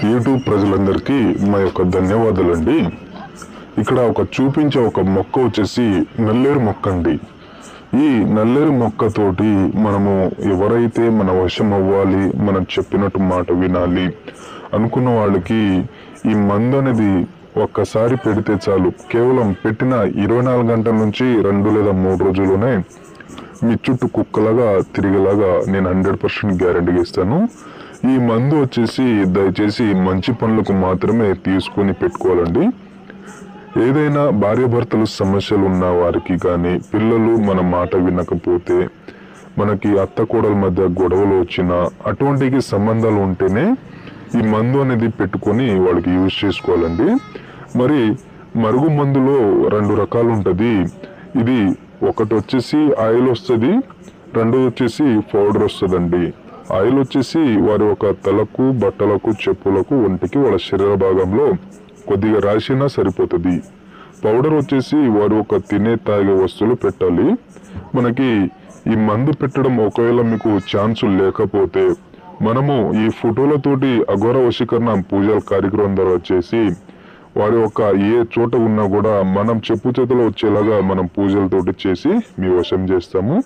YouTube ప్రజలందరికీ మా యొక్క ధన్యవాదాలండి. ఇక్కడ చూపించే ఒక మొక్క వచ్చేసి నల్లేరు మొక్క అండి. ఈ నల్లేరు మొక్కతోటి మనము ఎవరైతే మన వశం అవ్వాలి, మనం చెప్పినట్టు మాట వినాలి అనుకున్న వాళ్ళకి ఈ మందు అనేది ఒక్కసారి పెడితే చాలు. కేవలం పెట్టిన 24 గంటల నుంచి 2 లేదా 3 రోజుల్లోనే మీ చుట్టూ కుక్కలాగా తిరిగేలాగా నేను 100% గ్యారెంటీగా ఇస్తాను. ఈ మందు వచ్చేసి దయచేసి మంచి పనులకు మాత్రమే తీసుకొని పెట్టుకోవాలండి. ఏదైనా భార్యాభర్తలు సమస్యలు ఉన్న వారికి కానీ, పిల్లలు మన మాట వినకపోతే, మనకి అత్త కోడల మధ్య గొడవలు వచ్చినా, అటువంటి సంబంధాలు ఉంటేనే ఈ మందు అనేది పెట్టుకొని వాళ్ళకి యూజ్ చేసుకోవాలండి. మరి మరుగు మందులో 2 రకాలు ఉంటుంది. ఇది ఒకటి వచ్చేసి ఆయిల్ వస్తుంది, రెండోది వచ్చేసి పౌడర్ వస్తుందండి. ఆయిల్ వచ్చేసి వారి ఒక తలకు, బట్టలకు, చెప్పులకు, ఒంటికి, వాళ్ళ శరీర భాగంలో కొద్దిగా రాసినా సరిపోతుంది. పౌడర్ వచ్చేసి వారు ఒక తినే తాగే వస్తువులు పెట్టాలి. మనకి ఈ మందు పెట్టడం ఒకవేళ మీకు ఛాన్స్ లేకపోతే మనము ఈ ఫోటోలతోటి అఘోర వశీకరణ పూజల కార్యక్రమం ద్వారా చేసి వారి యొక్క ఏ చోట ఉన్నా కూడా మనం చెప్పు చేతిలో వచ్చేలాగా మనం పూజలతోటి చేసి మీ వశం చేస్తాము.